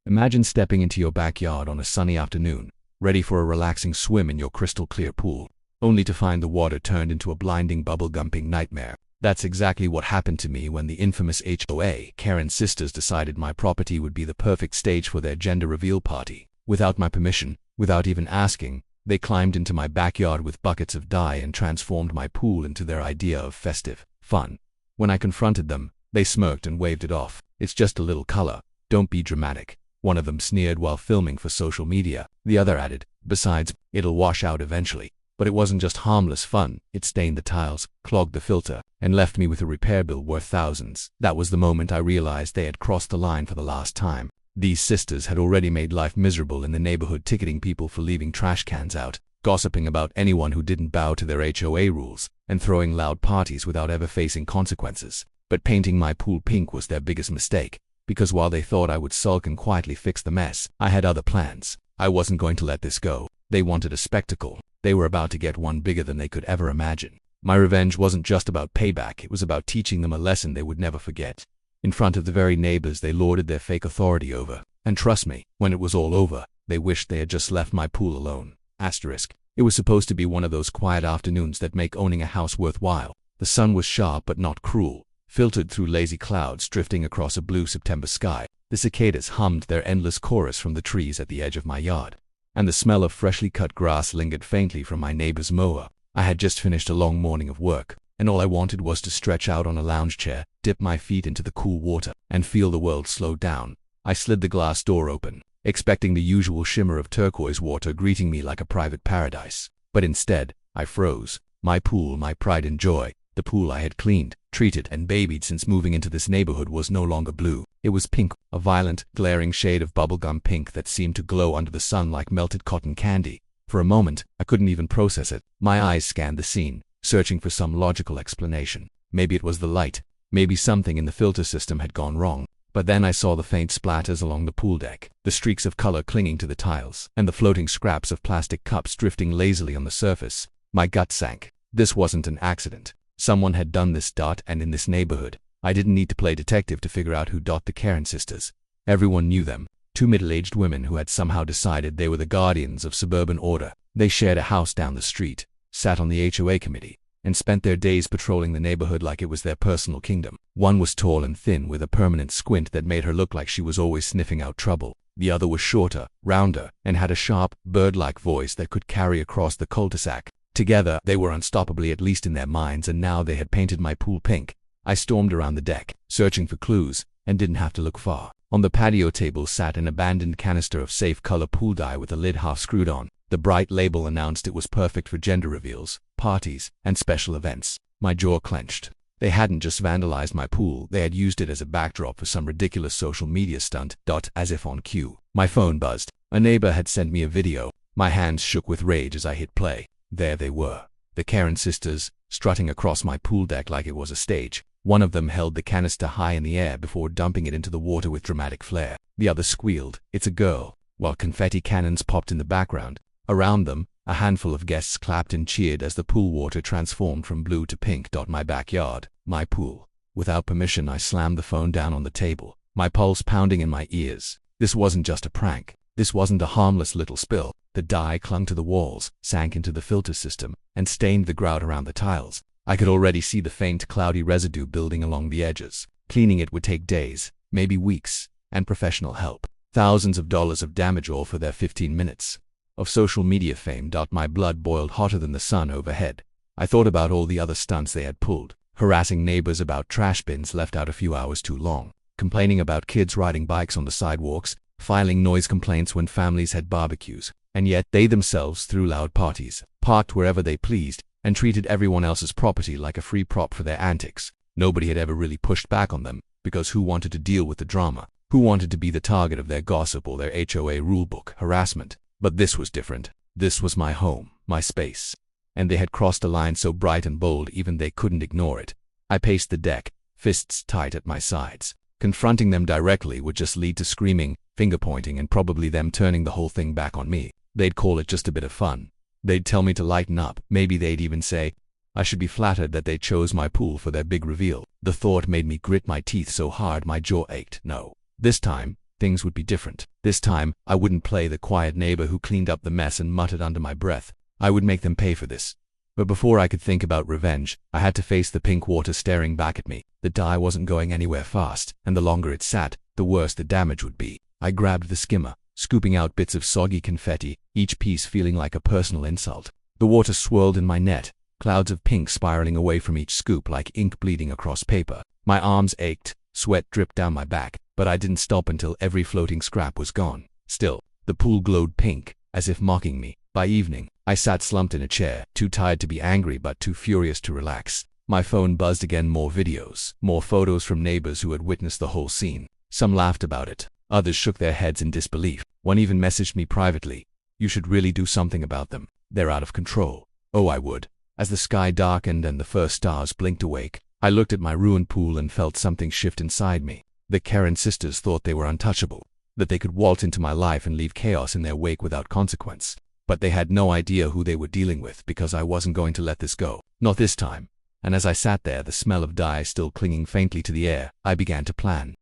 Imagine stepping into your backyard on a sunny afternoon, ready for a relaxing swim in your crystal-clear pool, only to find the water turned into a blinding bubble-gumping nightmare. That's exactly what happened to me when the infamous HOA Karen sisters decided my property would be the perfect stage for their gender reveal party. Without my permission, without even asking, they climbed into my backyard with buckets of dye and transformed my pool into their idea of festive fun. When I confronted them, they smirked and waved it off. "It's just a little color. Don't be dramatic," one of them sneered while filming for social media. The other added, "Besides, it'll wash out eventually." But it wasn't just harmless fun. It stained the tiles, clogged the filter, and left me with a repair bill worth thousands. That was the moment I realized they had crossed the line for the last time. These sisters had already made life miserable in the neighborhood, ticketing people for leaving trash cans out, gossiping about anyone who didn't bow to their HOA rules, and throwing loud parties without ever facing consequences. But painting my pool pink was their biggest mistake, because while they thought I would sulk and quietly fix the mess, I had other plans. I wasn't going to let this go. They wanted a spectacle. They were about to get one bigger than they could ever imagine. My revenge wasn't just about payback, it was about teaching them a lesson they would never forget. In front of the very neighbors they lorded their fake authority over. And trust me, when it was all over, they wished they had just left my pool alone. Asterisk. It was supposed to be one of those quiet afternoons that make owning a house worthwhile. The sun was sharp but not cruel, filtered through lazy clouds drifting across a blue September sky. The cicadas hummed their endless chorus from the trees at the edge of my yard, and the smell of freshly cut grass lingered faintly from my neighbor's mower. I had just finished a long morning of work, and all I wanted was to stretch out on a lounge chair, dip my feet into the cool water, and feel the world slow down. I slid the glass door open, expecting the usual shimmer of turquoise water greeting me like a private paradise. But instead, I froze. My pool, my pride and joy, the pool I had cleaned, treated, and babied since moving into this neighborhood, was no longer blue. It was pink, a violent, glaring shade of bubblegum pink that seemed to glow under the sun like melted cotton candy. For a moment, I couldn't even process it. My eyes scanned the scene, searching for some logical explanation. Maybe it was the light. Maybe something in the filter system had gone wrong. But then I saw the faint splatters along the pool deck, the streaks of color clinging to the tiles, and the floating scraps of plastic cups drifting lazily on the surface. My gut sank. This wasn't an accident. Someone had done this, and in this neighborhood. I didn't need to play detective to figure out who. The Karen sisters. Everyone knew them. Two middle-aged women who had somehow decided they were the guardians of suburban order. They shared a house down the street, sat on the HOA committee, and spent their days patrolling the neighborhood like it was their personal kingdom. One was tall and thin with a permanent squint that made her look like she was always sniffing out trouble. The other was shorter, rounder, and had a sharp, bird-like voice that could carry across the cul-de-sac. Together, they were unstoppably, at least in their minds, and now they had painted my pool pink. I stormed around the deck, searching for clues, and didn't have to look far. On the patio table sat an abandoned canister of safe color pool dye with the lid half screwed on. The bright label announced it was perfect for gender reveals, parties, and special events. My jaw clenched. They hadn't just vandalized my pool, they had used it as a backdrop for some ridiculous social media stunt. As if on cue, my phone buzzed. A neighbor had sent me a video. My hands shook with rage as I hit play. There they were, the Karen sisters, strutting across my pool deck like it was a stage. One of them held the canister high in the air before dumping it into the water with dramatic flair. The other squealed, "It's a girl," while confetti cannons popped in the background. Around them, a handful of guests clapped and cheered as the pool water transformed from blue to pink. My backyard, my pool. Without permission, I slammed the phone down on the table, my pulse pounding in my ears. This wasn't just a prank. This wasn't a harmless little spill. The dye clung to the walls, sank into the filter system, and stained the grout around the tiles. I could already see the faint, cloudy residue building along the edges. Cleaning it would take days, maybe weeks, and professional help. Thousands of dollars of damage, all for their 15 minutes of social media fame. My blood boiled hotter than the sun overhead. I thought about all the other stunts they had pulled, harassing neighbors about trash bins left out a few hours too long, complaining about kids riding bikes on the sidewalks, filing noise complaints when families had barbecues, and yet they themselves threw loud parties, parked wherever they pleased, and treated everyone else's property like a free prop for their antics. Nobody had ever really pushed back on them, because who wanted to deal with the drama? Who wanted to be the target of their gossip or their HOA rulebook harassment? But this was different. This was my home, my space. And they had crossed a line so bright and bold even they couldn't ignore it. I paced the deck, fists tight at my sides. Confronting them directly would just lead to screaming, finger-pointing, and probably them turning the whole thing back on me. They'd call it just a bit of fun. They'd tell me to lighten up. Maybe they'd even say I should be flattered that they chose my pool for their big reveal. The thought made me grit my teeth so hard my jaw ached. No. This time, things would be different. This time, I wouldn't play the quiet neighbor who cleaned up the mess and muttered under my breath. I would make them pay for this. But before I could think about revenge, I had to face the pink water staring back at me. The dye wasn't going anywhere fast, and the longer it sat, the worse the damage would be. I grabbed the skimmer, scooping out bits of soggy confetti, each piece feeling like a personal insult. The water swirled in my net, clouds of pink spiraling away from each scoop like ink bleeding across paper. My arms ached, sweat dripped down my back, but I didn't stop until every floating scrap was gone. Still, the pool glowed pink, as if mocking me. By evening, I sat slumped in a chair, too tired to be angry but too furious to relax. My phone buzzed again, more videos, more photos from neighbors who had witnessed the whole scene. Some laughed about it, others shook their heads in disbelief. One even messaged me privately, "You should really do something about them. They're out of control." Oh, I would. As the sky darkened and the first stars blinked awake, I looked at my ruined pool and felt something shift inside me. The Karen sisters thought they were untouchable, that they could waltz into my life and leave chaos in their wake without consequence. But they had no idea who they were dealing with, because I wasn't going to let this go. Not this time. And as I sat there, the smell of dye still clinging faintly to the air, I began to plan.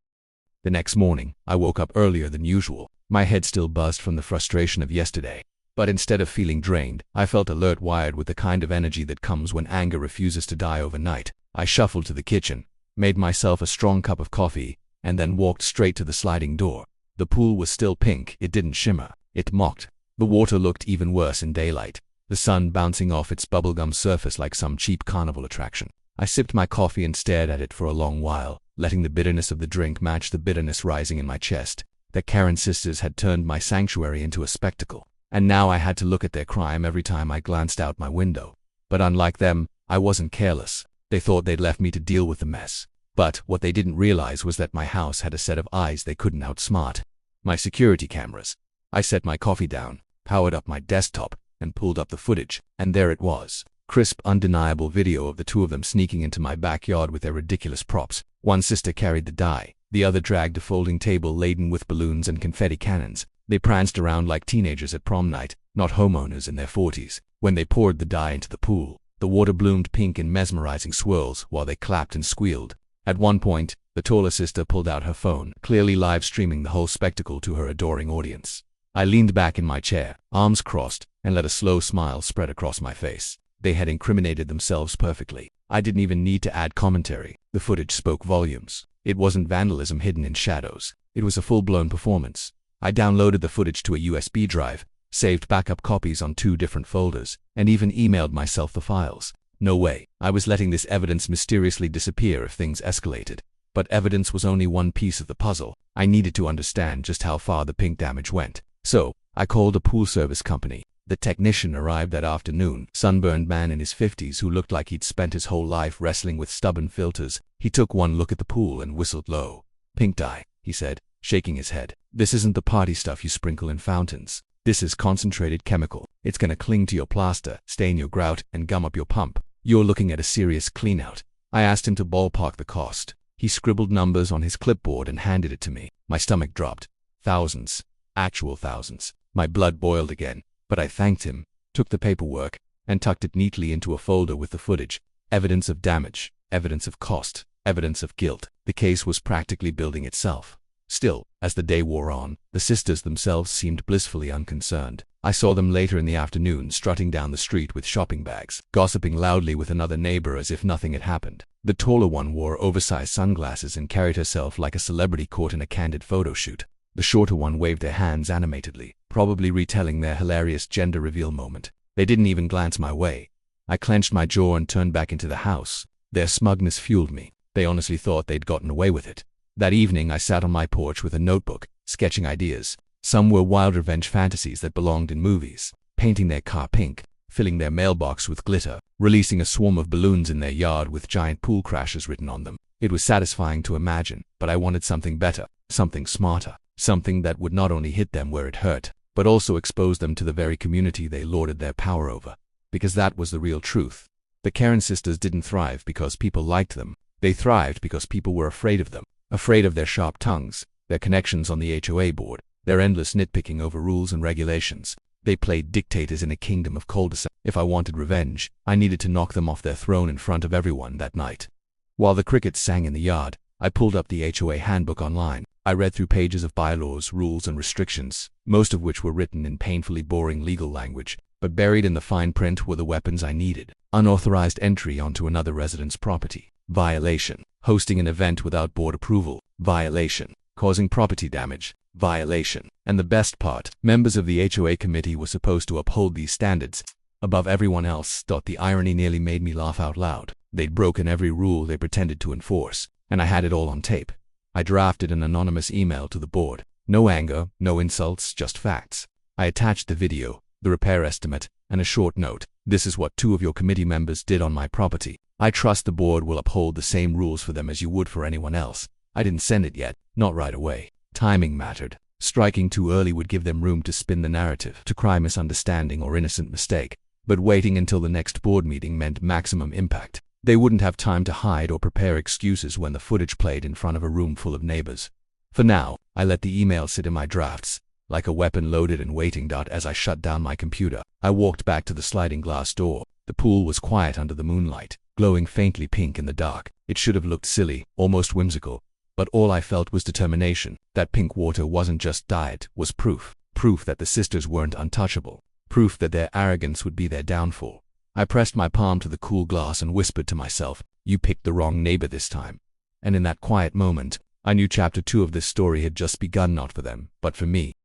The next morning, I woke up earlier than usual. My head still buzzed from the frustration of yesterday. But instead of feeling drained, I felt alert, wired with the kind of energy that comes when anger refuses to die overnight. I shuffled to the kitchen, made myself a strong cup of coffee, and then walked straight to the sliding door. The pool was still pink. It didn't shimmer. It mocked. The water looked even worse in daylight, the sun bouncing off its bubblegum surface like some cheap carnival attraction. I sipped my coffee and stared at it for a long while, letting the bitterness of the drink match the bitterness rising in my chest. The Karen sisters had turned my sanctuary into a spectacle, and now I had to look at their crime every time I glanced out my window. But unlike them, I wasn't careless. They thought they'd left me to deal with the mess. But what they didn't realize was that my house had a set of eyes they couldn't outsmart. My security cameras. I set my coffee down, powered up my desktop, and pulled up the footage, and there it was. Crisp, undeniable video of the two of them sneaking into my backyard with their ridiculous props. One sister carried the dye, the other dragged a folding table laden with balloons and confetti cannons. They pranced around like teenagers at prom night, not homeowners in their 40s. When they poured the dye into the pool, the water bloomed pink in mesmerizing swirls while they clapped and squealed. At one point, the taller sister pulled out her phone, clearly live streaming the whole spectacle to her adoring audience. I leaned back in my chair, arms crossed, and let a slow smile spread across my face. They had incriminated themselves perfectly. I didn't even need to add commentary. The footage spoke volumes. It wasn't vandalism hidden in shadows. It was a full-blown performance. I downloaded the footage to a USB drive, saved backup copies on 2 different folders, and even emailed myself the files. No way. I was letting this evidence mysteriously disappear if things escalated. But evidence was only one piece of the puzzle. I needed to understand just how far the pink damage went. So, I called a pool service company. The technician arrived that afternoon, sunburned man in his 50s who looked like he'd spent his whole life wrestling with stubborn filters. He took one look at the pool and whistled low. "Pink dye," he said, shaking his head. "This isn't the party stuff you sprinkle in fountains. This is concentrated chemical. It's gonna cling to your plaster, stain your grout, and gum up your pump. You're looking at a serious cleanout." I asked him to ballpark the cost. He scribbled numbers on his clipboard and handed it to me. My stomach dropped. Thousands. Actual thousands. My blood boiled again, but I thanked him, took the paperwork, and tucked it neatly into a folder with the footage. Evidence of damage, evidence of cost, evidence of guilt. The case was practically building itself. Still, as the day wore on, the sisters themselves seemed blissfully unconcerned. I saw them later in the afternoon strutting down the street with shopping bags, gossiping loudly with another neighbor as if nothing had happened. The taller one wore oversized sunglasses and carried herself like a celebrity caught in a candid photo shoot. The shorter one waved their hands animatedly, probably retelling their hilarious gender reveal moment. They didn't even glance my way. I clenched my jaw and turned back into the house. Their smugness fueled me. They honestly thought they'd gotten away with it. That evening I sat on my porch with a notebook, sketching ideas. Some were wild revenge fantasies that belonged in movies. Painting their car pink, filling their mailbox with glitter, releasing a swarm of balloons in their yard with giant pool crashes written on them. It was satisfying to imagine, but I wanted something better, something smarter. Something that would not only hit them where it hurt, but also expose them to the very community they lorded their power over. Because that was the real truth. The Karen sisters didn't thrive because people liked them. They thrived because people were afraid of them. Afraid of their sharp tongues, their connections on the HOA board, their endless nitpicking over rules and regulations. They played dictators in a kingdom of cul-de-sac. If I wanted revenge, I needed to knock them off their throne in front of everyone that night. While the crickets sang in the yard, I pulled up the HOA handbook online. I read through pages of bylaws, rules, and restrictions, most of which were written in painfully boring legal language, but buried in the fine print were the weapons I needed. Unauthorized entry onto another resident's property. Violation. Hosting an event without board approval. Violation. Causing property damage. Violation. And the best part, members of the HOA committee were supposed to uphold these standards above everyone else. The irony nearly made me laugh out loud. They'd broken every rule they pretended to enforce, and I had it all on tape. I drafted an anonymous email to the board. No anger, no insults, just facts. I attached the video, the repair estimate, and a short note. This is what 2 of your committee members did on my property. I trust the board will uphold the same rules for them as you would for anyone else. I didn't send it yet, not right away. Timing mattered. Striking too early would give them room to spin the narrative, to cry misunderstanding or innocent mistake. But waiting until the next board meeting meant maximum impact. They wouldn't have time to hide or prepare excuses when the footage played in front of a room full of neighbors. For now, I let the email sit in my drafts, like a weapon loaded and waiting. As I shut down my computer, I walked back to the sliding glass door. The pool was quiet under the moonlight, glowing faintly pink in the dark. It should have looked silly, almost whimsical, but all I felt was determination. That pink water wasn't just diet, was proof. Proof that the sisters weren't untouchable. Proof that their arrogance would be their downfall. I pressed my palm to the cool glass and whispered to myself, "You picked the wrong neighbor this time." And in that quiet moment, I knew chapter 2 of this story had just begun, not for them, but for me.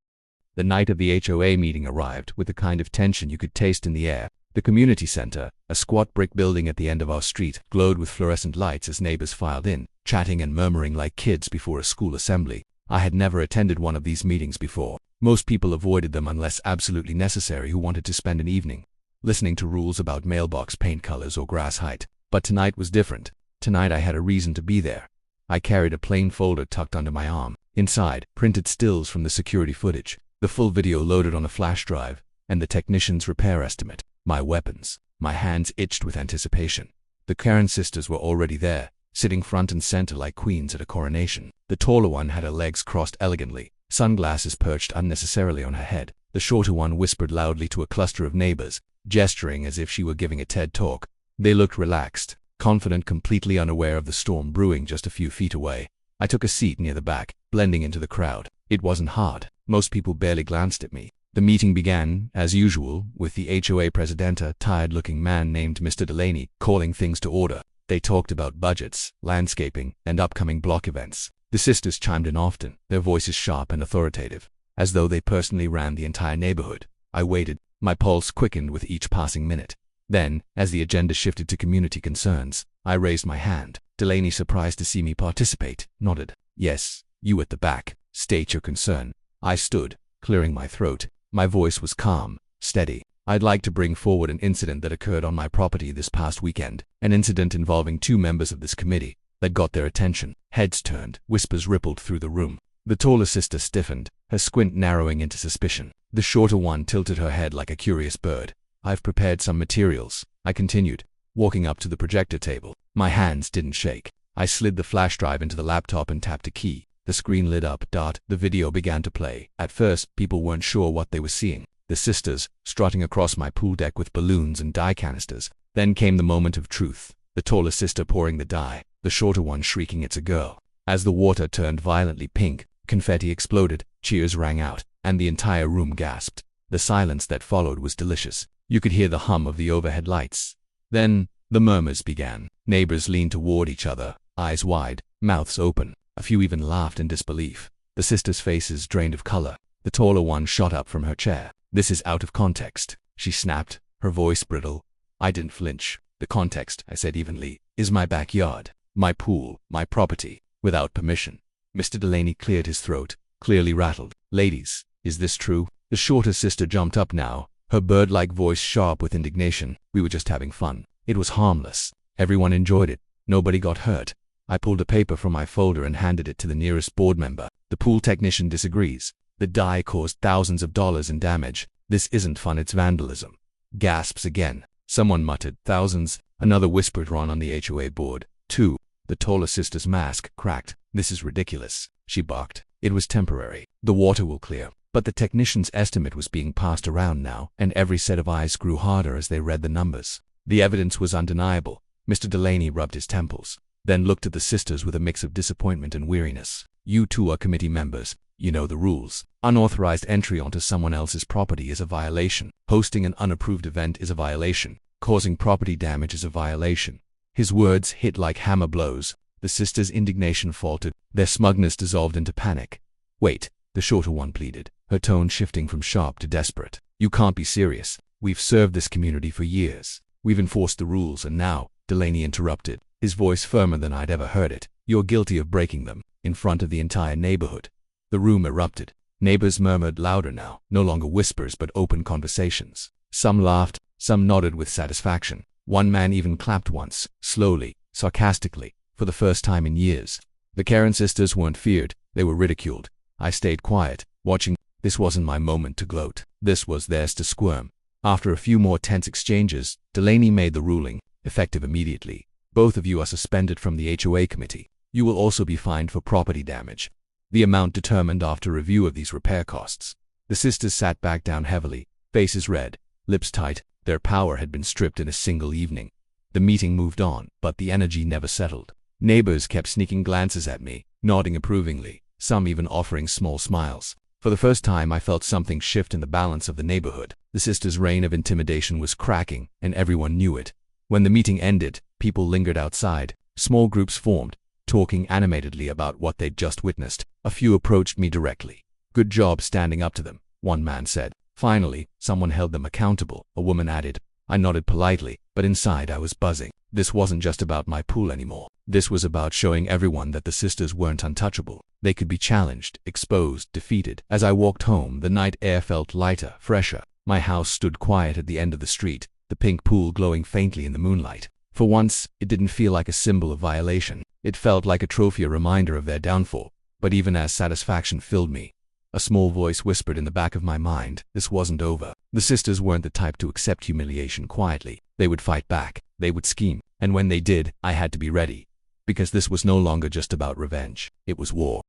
The night of the HOA meeting arrived with the kind of tension you could taste in the air. The community center, a squat brick building at the end of our street, glowed with fluorescent lights as neighbors filed in, chatting and murmuring like kids before a school assembly. I had never attended one of these meetings before. Most people avoided them unless absolutely necessary who wanted to spend an evening listening to rules about mailbox paint colors or grass height. But tonight was different. Tonight I had a reason to be there. I carried a plain folder tucked under my arm. Inside, printed stills from the security footage, the full video loaded on a flash drive, and the technician's repair estimate. My weapons. My hands itched with anticipation. The Karen sisters were already there, sitting front and center like queens at a coronation. The taller one had her legs crossed elegantly, sunglasses perched unnecessarily on her head. The shorter one whispered loudly to a cluster of neighbors, gesturing as if she were giving a TED talk. They looked relaxed, confident, completely unaware of the storm brewing just a few feet away. I took a seat near the back, blending into the crowd. It wasn't hard. Most people barely glanced at me. The meeting began, as usual, with the HOA president, a tired-looking man named Mr. Delaney, calling things to order. They talked about budgets, landscaping, and upcoming block events. The sisters chimed in often, their voices sharp and authoritative, as though they personally ran the entire neighborhood. I waited. My pulse quickened with each passing minute. Then, as the agenda shifted to community concerns, I raised my hand. Delaney, surprised to see me participate, nodded. "Yes, you at the back. State your concern." I stood, clearing my throat. My voice was calm, steady. "I'd like to bring forward an incident that occurred on my property this past weekend. An incident involving 2 members of this committee that got their attention." Heads turned, whispers rippled through the room. The taller sister stiffened, her squint narrowing into suspicion. The shorter one tilted her head like a curious bird. "I've prepared some materials," I continued, walking up to the projector table. My hands didn't shake. I slid the flash drive into the laptop and tapped a key. The screen lit up. The video began to play. At first, people weren't sure what they were seeing. The sisters, strutting across my pool deck with balloons and dye canisters. Then came the moment of truth. The taller sister pouring the dye, the shorter one shrieking, "It's a girl." As the water turned violently pink, confetti exploded, cheers rang out, and the entire room gasped. The silence that followed was delicious. You could hear the hum of the overhead lights. Then, the murmurs began. Neighbors leaned toward each other, eyes wide, mouths open. A few even laughed in disbelief. The sisters' faces drained of color. The taller one shot up from her chair. "This is out of context," she snapped, her voice brittle. I didn't flinch. "The context," I said evenly, "is my backyard, my pool, my property, without permission." Mr. Delaney cleared his throat, clearly rattled. "Ladies, is this true?" The shorter sister jumped up now, her bird-like voice sharp with indignation. "We were just having fun. It was harmless. Everyone enjoyed it. Nobody got hurt." I pulled a paper from my folder and handed it to the nearest board member. "The pool technician disagrees. The dye caused thousands of dollars in damage. This isn't fun, it's vandalism." Gasps again. Someone muttered, "Thousands." Another whispered, "Ron on the HOA board, too." The taller sister's mask cracked. "This is ridiculous," she barked. "It was temporary. The water will clear." But the technician's estimate was being passed around now, and every set of eyes grew harder as they read the numbers. The evidence was undeniable. Mr. Delaney rubbed his temples. then looked at the sisters with a mix of disappointment and weariness. You two are committee members. You know the rules. Unauthorized entry onto someone else's property is a violation. Hosting an unapproved event is a violation. Causing property damage is a violation. His words hit like hammer blows. The sisters' indignation faltered. Their smugness dissolved into panic. Wait, the shorter one pleaded, her tone shifting from sharp to desperate. You can't be serious. We've served this community for years. We've enforced the rules, and now, Delaney interrupted, his voice firmer than I'd ever heard it. You're guilty of breaking them, in front of the entire neighborhood. The room erupted. Neighbors murmured louder now, no longer whispers but open conversations. Some laughed, some nodded with satisfaction. One man even clapped once, slowly, sarcastically, for the first time in years. The Karen sisters weren't feared, they were ridiculed. I stayed quiet, watching. This wasn't my moment to gloat. This was theirs to squirm. After a few more tense exchanges, Delaney made the ruling, effective immediately. Both of you are suspended from the HOA committee. You will also be fined for property damage. The amount determined after review of these repair costs. The sisters sat back down heavily, faces red, lips tight. Their power had been stripped in a single evening. The meeting moved on, but the energy never settled. Neighbors kept sneaking glances at me, nodding approvingly, some even offering small smiles. For the first time I felt something shift in the balance of the neighborhood. The sisters' reign of intimidation was cracking, and everyone knew it. When the meeting ended, people lingered outside. Small groups formed, talking animatedly about what they'd just witnessed. A few approached me directly. Good job standing up to them, one man said. Finally, someone held them accountable, a woman added. I nodded politely, but inside I was buzzing. This wasn't just about my pool anymore. This was about showing everyone that the sisters weren't untouchable. They could be challenged, exposed, defeated. As I walked home, the night air felt lighter, fresher. My house stood quiet at the end of the street, the pink pool glowing faintly in the moonlight. For once, it didn't feel like a symbol of violation. It felt like a trophy, a reminder of their downfall. But even as satisfaction filled me, a small voice whispered in the back of my mind, this wasn't over. The sisters weren't the type to accept humiliation quietly. They would fight back. They would scheme. And when they did, I had to be ready. Because this was no longer just about revenge. It was war.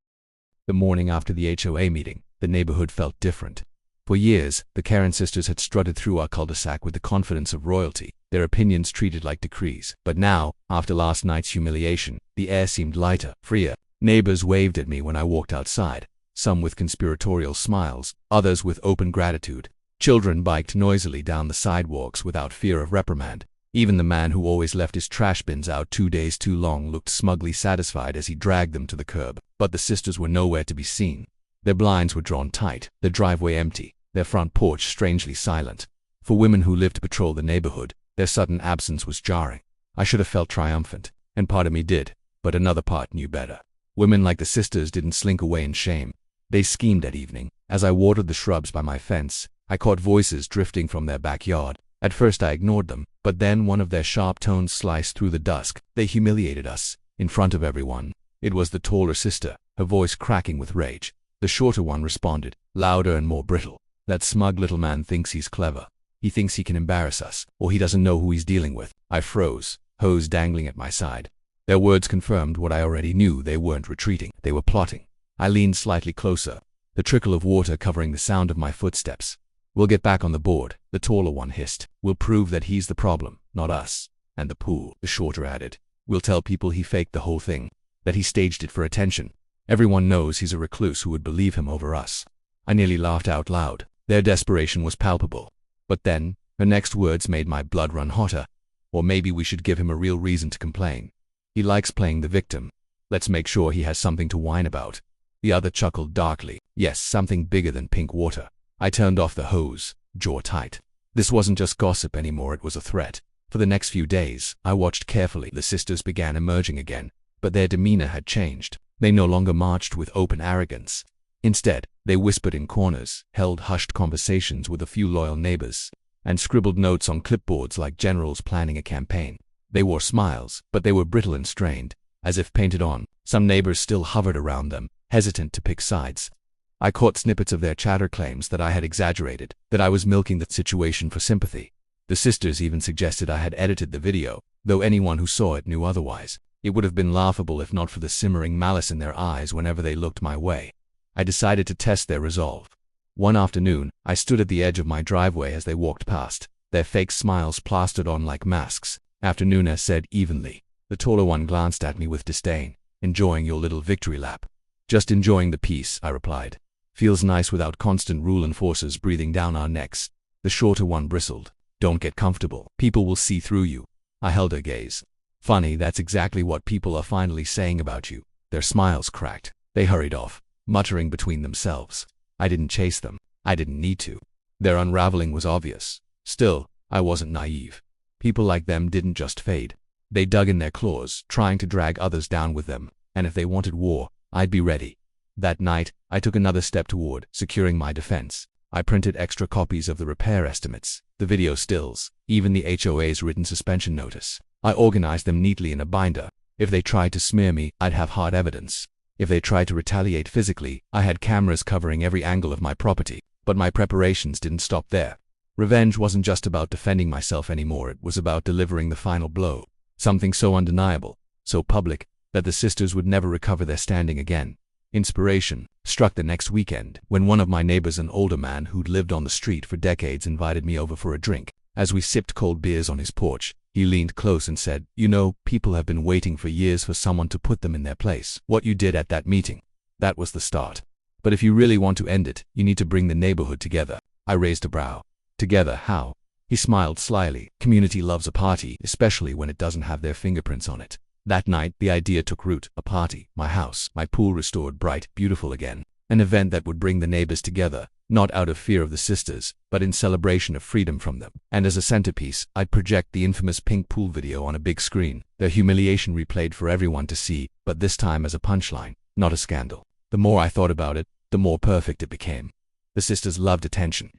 The morning after the HOA meeting, the neighborhood felt different. For years, the Karen sisters had strutted through our cul-de-sac with the confidence of royalty, their opinions treated like decrees. But now, after last night's humiliation, the air seemed lighter, freer. Neighbors waved at me when I walked outside, some with conspiratorial smiles, others with open gratitude. Children biked noisily down the sidewalks without fear of reprimand. Even the man who always left his trash bins out 2 days too long looked smugly satisfied as he dragged them to the curb. But the sisters were nowhere to be seen. Their blinds were drawn tight, their driveway empty, their front porch strangely silent. For women who lived to patrol the neighborhood, their sudden absence was jarring. I should have felt triumphant, and part of me did, but another part knew better. Women like the sisters didn't slink away in shame. They schemed that evening. As I watered the shrubs by my fence, I caught voices drifting from their backyard. At first I ignored them, but then one of their sharp tones sliced through the dusk. They humiliated us, in front of everyone. It was the taller sister, her voice cracking with rage. The shorter one responded, louder and more brittle. That smug little man thinks he's clever. He thinks he can embarrass us, or he doesn't know who he's dealing with. I froze, hose dangling at my side. Their words confirmed what I already knew. They weren't retreating. They were plotting. I leaned slightly closer, the trickle of water covering the sound of my footsteps. We'll get back on the board, the taller one hissed. We'll prove that he's the problem, not us. And the pool, the shorter added. We'll tell people he faked the whole thing, that he staged it for attention. Everyone knows he's a recluse who would believe him over us. I nearly laughed out loud. Their desperation was palpable. But then, her next words made my blood run hotter. Or maybe we should give him a real reason to complain. He likes playing the victim. Let's make sure he has something to whine about. The other chuckled darkly. Yes, something bigger than pink water. I turned off the hose, jaw tight. This wasn't just gossip anymore, it was a threat. For the next few days, I watched carefully. The sisters began emerging again, but their demeanor had changed. They no longer marched with open arrogance. Instead, they whispered in corners, held hushed conversations with a few loyal neighbors, and scribbled notes on clipboards like generals planning a campaign. They wore smiles, but they were brittle and strained, as if painted on. Some neighbors still hovered around them, hesitant to pick sides. I caught snippets of their chatter, claims that I had exaggerated, that I was milking the situation for sympathy. The sisters even suggested I had edited the video, though anyone who saw it knew otherwise. It would have been laughable if not for the simmering malice in their eyes whenever they looked my way. I decided to test their resolve. One afternoon, I stood at the edge of my driveway as they walked past, their fake smiles plastered on like masks. Afternoon said evenly, The taller one glanced at me with disdain. "Enjoying your little victory lap?" "Just enjoying the peace," I replied. "Feels nice without constant rule enforcers breathing down our necks." The shorter one bristled. "Don't get comfortable. People will see through you." I held her gaze. "Funny, that's exactly what people are finally saying about you." Their smiles cracked. They hurried off, muttering between themselves. I didn't chase them. I didn't need to. Their unraveling was obvious. Still, I wasn't naive. People like them didn't just fade. They dug in their claws, trying to drag others down with them, and if they wanted war, I'd be ready. That night, I took another step toward securing my defense. I printed extra copies of the repair estimates, the video stills, even the HOA's written suspension notice. I organized them neatly in a binder. If they tried to smear me, I'd have hard evidence. If they tried to retaliate physically, I had cameras covering every angle of my property. But my preparations didn't stop there. Revenge wasn't just about defending myself anymore, it was about delivering the final blow. Something so undeniable, so public, that the sisters would never recover their standing again. Inspiration struck the next weekend, when one of my neighbors, an older man who'd lived on the street for decades, invited me over for a drink. As we sipped cold beers on his porch, he leaned close and said, "You know, people have been waiting for years for someone to put them in their place. What you did at that meeting, that was the start. But if you really want to end it, you need to bring the neighborhood together." I raised a brow. "Together, how?" He smiled slyly. "Community loves a party, especially when it doesn't have their fingerprints on it." That night, the idea took root. A party, my house, my pool restored bright, beautiful again. An event that would bring the neighbors together, not out of fear of the sisters, but in celebration of freedom from them. And as a centerpiece, I'd project the infamous pink pool video on a big screen, their humiliation replayed for everyone to see, but this time as a punchline, not a scandal. The more I thought about it, the more perfect it became. The sisters loved attention.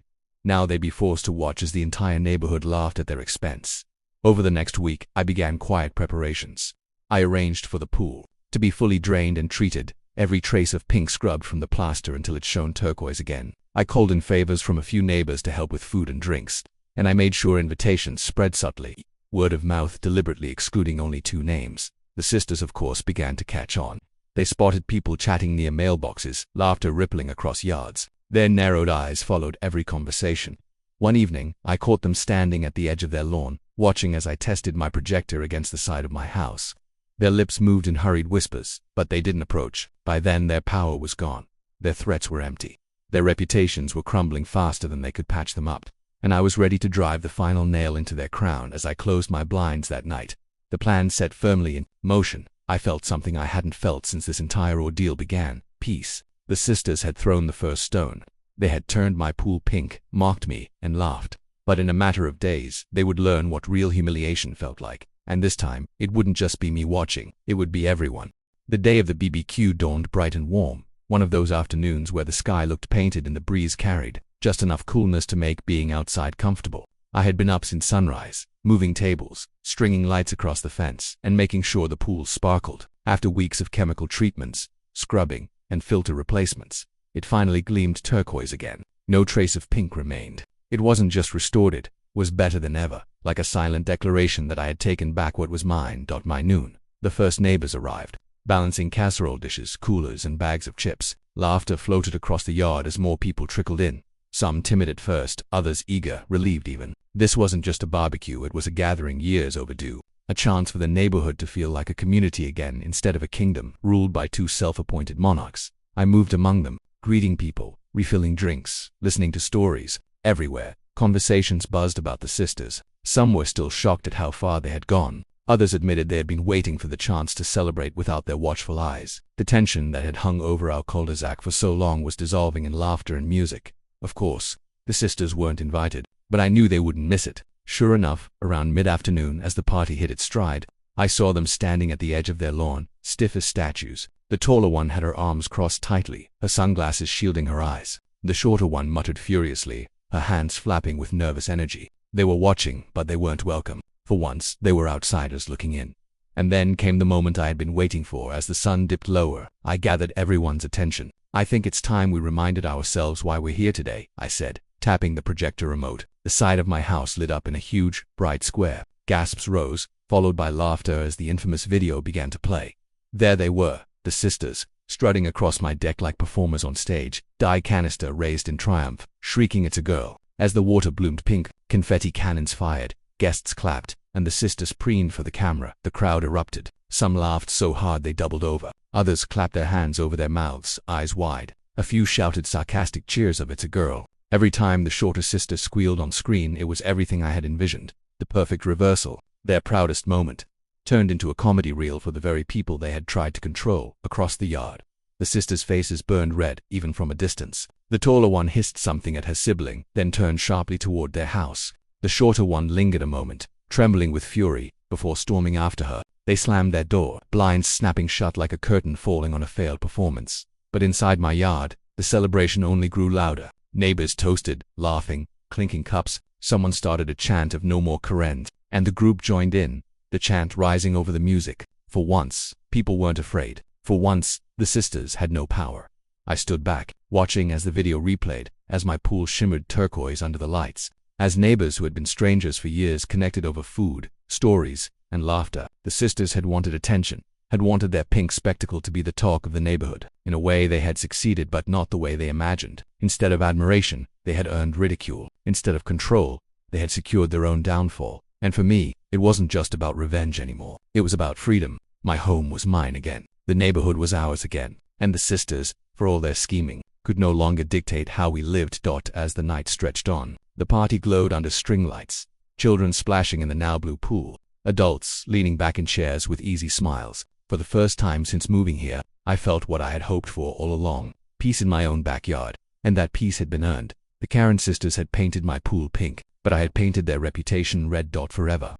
Now they'd be forced to watch as the entire neighborhood laughed at their expense. Over the next week, I began quiet preparations. I arranged for the pool to be fully drained and treated, every trace of pink scrubbed from the plaster until it shone turquoise again. I called in favors from a few neighbors to help with food and drinks, and I made sure invitations spread subtly, word of mouth deliberately excluding only 2 names. The sisters, of course, began to catch on. They spotted people chatting near mailboxes, laughter rippling across yards. Their narrowed eyes followed every conversation. One evening, I caught them standing at the edge of their lawn, watching as I tested my projector against the side of my house. Their lips moved in hurried whispers, but they didn't approach. By then, their power was gone. Their threats were empty. Their reputations were crumbling faster than they could patch them up, and I was ready to drive the final nail into their crown as I closed my blinds that night. The plan set firmly in motion. I felt something I hadn't felt since this entire ordeal began: peace. The sisters had thrown the first stone. They had turned my pool pink, mocked me, and laughed. But in a matter of days, they would learn what real humiliation felt like. And this time, it wouldn't just be me watching, it would be everyone. The day of the BBQ dawned bright and warm, one of those afternoons where the sky looked painted and the breeze carried just enough coolness to make being outside comfortable. I had been up since sunrise, moving tables, stringing lights across the fence, and making sure the pool sparkled. After weeks of chemical treatments, scrubbing, and filter replacements, it finally gleamed turquoise again. No trace of pink remained. It wasn't just restored, it was better than ever, like a silent declaration that I had taken back what was mine. By noon, the first neighbors arrived, balancing casserole dishes, coolers, and bags of chips. Laughter floated across the yard as more people trickled in, some timid at first, others eager, relieved even. This wasn't just a barbecue, it was a gathering years overdue, a chance for the neighborhood to feel like a community again instead of a kingdom ruled by 2 self-appointed monarchs. I moved among them, greeting people, refilling drinks, listening to stories. Everywhere, conversations buzzed about the sisters. Some were still shocked at how far they had gone. Others admitted they had been waiting for the chance to celebrate without their watchful eyes. The tension that had hung over our cul-de-sac for so long was dissolving in laughter and music. Of course, the sisters weren't invited, but I knew they wouldn't miss it. Sure enough, around mid-afternoon, as the party hit its stride, I saw them standing at the edge of their lawn, stiff as statues. The taller one had her arms crossed tightly, her sunglasses shielding her eyes. The shorter one muttered furiously, her hands flapping with nervous energy. They were watching, but they weren't welcome. For once, they were outsiders looking in. And then came the moment I had been waiting for. As the sun dipped lower, I gathered everyone's attention. "I think it's time we reminded ourselves why we're here today," I said, tapping the projector remote. The side of my house lit up in a huge, bright square. Gasps rose, followed by laughter as the infamous video began to play. There they were, the sisters, strutting across my deck like performers on stage, dye canister raised in triumph, shrieking, "It's a girl." As the water bloomed pink, confetti cannons fired, Guests clapped, and the sisters preened for the camera. The crowd erupted. Some laughed so hard they doubled over. Others clapped their hands over their mouths, eyes wide. A few shouted sarcastic cheers of "It's a girl." Every time the shorter sister squealed on screen, it was everything I had envisioned. The perfect reversal. Their proudest moment turned into a comedy reel for the very people they had tried to control. Across the yard, the sisters' faces burned red, even from a distance. The taller one hissed something at her sibling, then turned sharply toward their house. The shorter one lingered a moment, trembling with fury, before storming after her. They slammed their door, blinds snapping shut like a curtain falling on a failed performance. But inside my yard, the celebration only grew louder. Neighbors toasted, laughing, clinking cups. Someone started a chant of "No more Karen," and the group joined in, the chant rising over the music. For once, people weren't afraid. For once, the sisters had no power. I stood back, watching as the video replayed, as my pool shimmered turquoise under the lights, as neighbors who had been strangers for years connected over food, stories, and laughter. The sisters had wanted attention, had wanted their pink spectacle to be the talk of the neighborhood. In a way, they had succeeded, but not the way they imagined. Instead of admiration, they had earned ridicule. Instead of control, they had secured their own downfall. And for me, it wasn't just about revenge anymore. It was about freedom. My home was mine again. The neighborhood was ours again. And the sisters, for all their scheming, could no longer dictate how we lived. As the night stretched on, the party glowed under string lights, children splashing in the now blue pool, adults leaning back in chairs with easy smiles. For the first time since moving here, I felt what I had hoped for all along: peace in my own backyard. And that peace had been earned. The Karen sisters had painted my pool pink, but I had painted their reputation red. Forever.